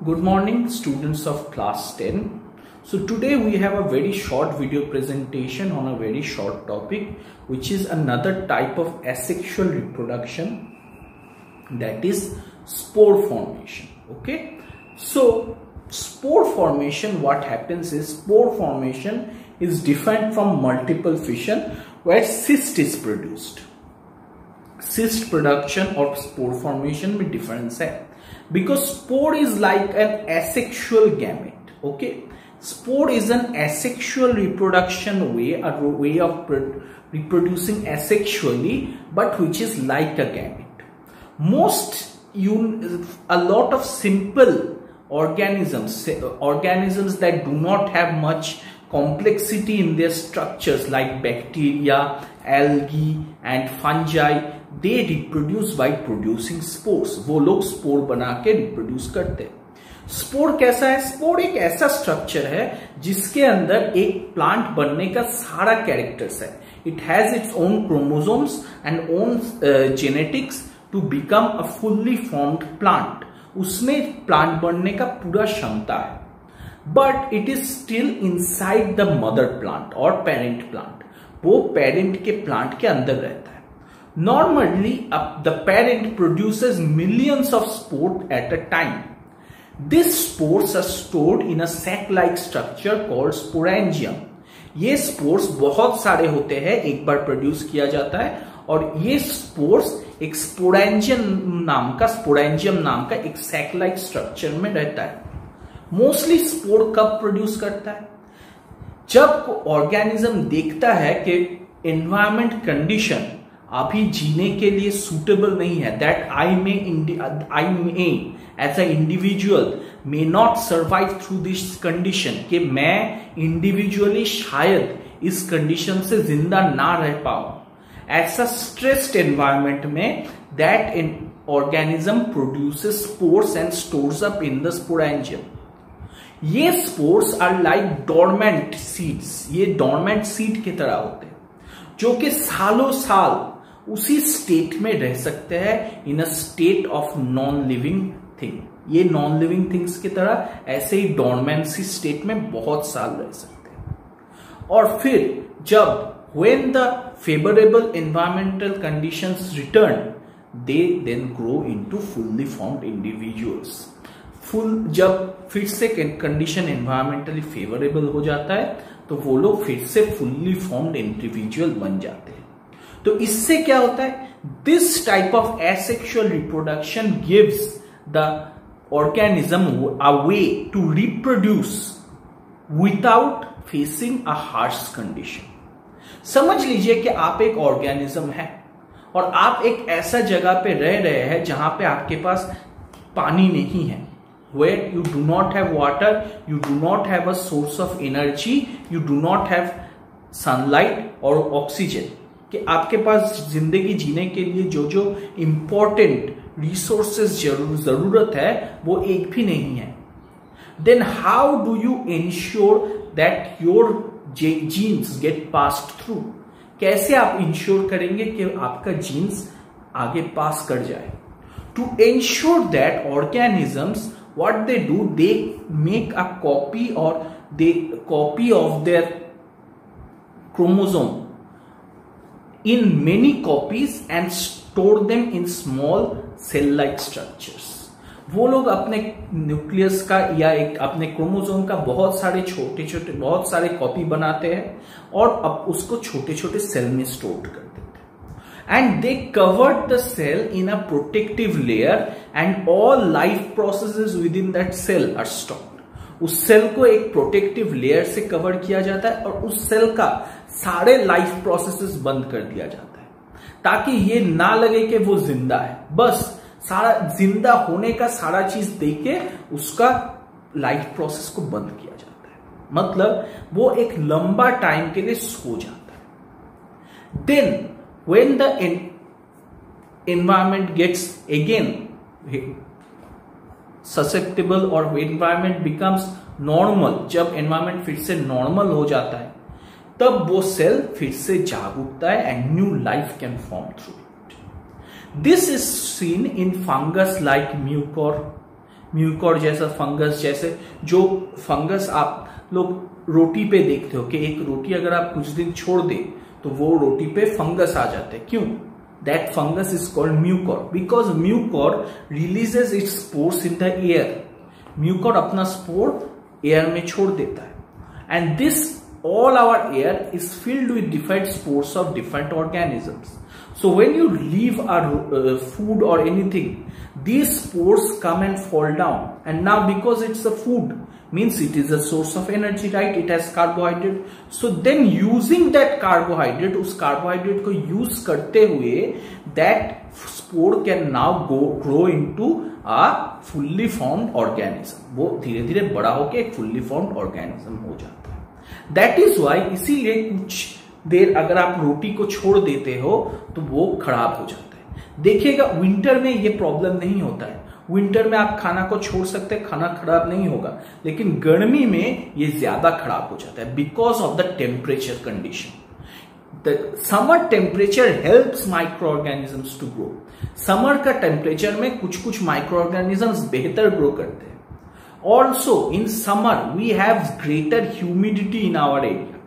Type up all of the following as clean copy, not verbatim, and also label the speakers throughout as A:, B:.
A: Good morning, students of class 10. So today we have a very short video presentation on a very short topic, which is another type of asexual reproduction, that is spore formation. Okay, so spore formation, what happens is spore formation is different from multiple fission where cyst is produced. Cyst production और spore formation में difference है, because spore is like an asexual gamete. Okay, spore is an asexual reproduction way, a way of reproducing asexually, but which is like a gamete. A lot of simple organisms that do not have much complexity in their structures, like bacteria, algae and fungi, they reproduce by producing spores. वो लोग spore बना के reproduce करते हैं। Spore कैसा है? Spore एक ऐसा स्ट्रक्चर है जिसके अंदर एक प्लांट बनने का सारा कैरेक्टर्स है। It has its own chromosomes and own genetics to become a fully formed plant. उसमें प्लांट बनने का पूरा क्षमता है, but it is still inside the mother plant और पेरेंट प्लांट। वो पेरेंट के प्लांट के अंदर रहता है। Normally, the parent produces millions of spores at a time. These spores are stored in a sac-like structure called sporangium. ये spores बहुत सारे होते हैं, एक बार प्रोड्यूस किया जाता है, और ये spores एक sporangium नाम का एक sac-like structure में रहता है। Mostly spore कब प्रोड्यूस करता है? जब ऑर्गेनिज्म देखता है कि एनवायरमेंट कंडीशन अभी जीने के लिए सूटेबल नहीं है, that I may as a individual may not survive through this condition, कि मैं इंडिविजुअली शायद इस कंडीशन से जिंदा ना रह पाऊं, ऐसा स्ट्रेस्ड एनवायरमेंट में that organism produces spores and stores up in the sporangium. ये spores are like dormant seeds. ये डोरमेंट सीड की तरह होते हैं जो कि सालों साल उसी स्टेट में रह सकते हैं, in a state of non living thing. ये नॉन लिविंग थिंग्स की तरह ऐसे ही डोरमेंसी स्टेट में बहुत साल रह सकते हैं, और फिर जब when the favourable environmental conditions return, they then grow into fully formed individuals. जब फिर से कंडीशन एनवायरमेंटली फेवरेबल हो जाता है तो वो लोग फिर से फुल्ली फॉर्म्ड इंडिविजुअल बन जाते हैं। तो इससे क्या होता है? This type of asexual reproduction gives the organism a way to reproduce without facing a harsh condition. समझ लीजिए कि आप एक ऑर्गेनिज्म है और आप एक ऐसा जगह पे रह रहे हैं जहां पे आपके पास पानी नहीं है, where you do not have water, you do not have a source of energy, you do not have sunlight or oxygen, कि आपके पास जिंदगी जीने के लिए जो जो इंपॉर्टेंट रिसोर्सेज जरूरत है वो एक भी नहीं है। Then how do you ensure that your genes get passed through? कैसे आप इंश्योर करेंगे कि आपका जीन्स आगे पास कर जाए? To ensure that organisms, what they do, they make a copy of their chromosome in many copies and store them in small cell-like structures. वो लोग अपने न्यूक्लियस का या एक अपने क्रोमोसोम का बहुत सारे कॉपी बनाते हैं और अब उसको छोटे छोटे सेल में स्टोर कर देते हैं। And they covered the cell in a protective layer and all life processes within that cell are stopped. उस सेल को एक प्रोटेक्टिव लेयर से कवर किया जाता है और उस सेल का सारे लाइफ प्रोसेसेस बंद कर दिया जाता है, ताकि ये ना लगे कि वो जिंदा है। बस सारा जिंदा होने का सारा चीज देके उसका लाइफ प्रोसेस को बंद किया जाता है, मतलब वो एक लंबा टाइम के लिए सो जाता है। Then when the environment gets again susceptible or environment becomes normal, जब environment फिर से normal हो जाता है, तब वो सेल फिर से जाग उठता है and new life can form through it. This is seen in fungus like mucor, Mucor जैसा फंगस, जैसे जो फंगस आप लोग रोटी पे देखते हो कि एक रोटी अगर आप कुछ दिन छोड़ दे तो वो रोटी पे फंगस आ जाते हैं। क्यों? That fungus is called Mucor, because Mucor releases its spores in the air. Mucor अपना स्पोर एयर में छोड़ देता है and this all our air is filled with different spores of different organisms. So when you leave our food or anything, these spores come and fall down, and now because it's a food means it is a source of energy, right? It has carbohydrate. So then using that carbohydrate, उस carbohydrate को use करते हुए that spore can now grow into a fully formed organism. वो धीरे धीरे बड़ा होके एक fully formed organism हो जाता है। दैट इज वाई, इसीलिए कुछ देर अगर आप रोटी को छोड़ देते हो तो वो खराब हो जाता है। देखिएगा विंटर में ये प्रॉब्लम नहीं होता है, विंटर में आप खाना को छोड़ सकते हैं, खाना खराब नहीं होगा, लेकिन गर्मी में ये ज्यादा खराब हो जाता है because of the temperature condition. The summer temperature helps micro organisms to grow. Summer का टेम्परेचर में कुछ कुछ माइक्रो ऑर्गेनिजम्स बेहतर ग्रो करते हैं। Also in summer we have greater humidity in our area.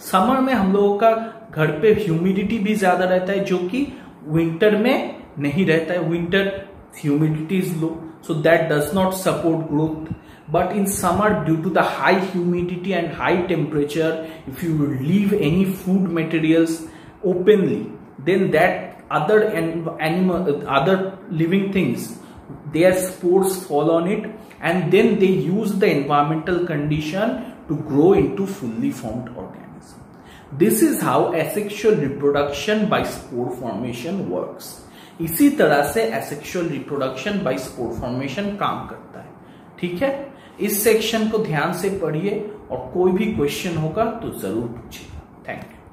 A: Summer में हम लोगों का घर पे ह्यूमिडिटी भी ज्यादा रहता है जो कि विंटर में नहीं रहता है। Winter humidity is low, so that does not support growth. But in summer, due to the high humidity and high temperature, if you leave any food materials openly, then that other living things, their spores fall on it, and then they use the environmental condition to grow into fully formed organism. This is how asexual reproduction by spore formation works. इसी तरह से asexual reproduction by spore formation काम करता है। ठीक है, इस section को ध्यान से पढ़िए और कोई भी क्वेश्चन होगा तो जरूर पूछिएगा। Thank you.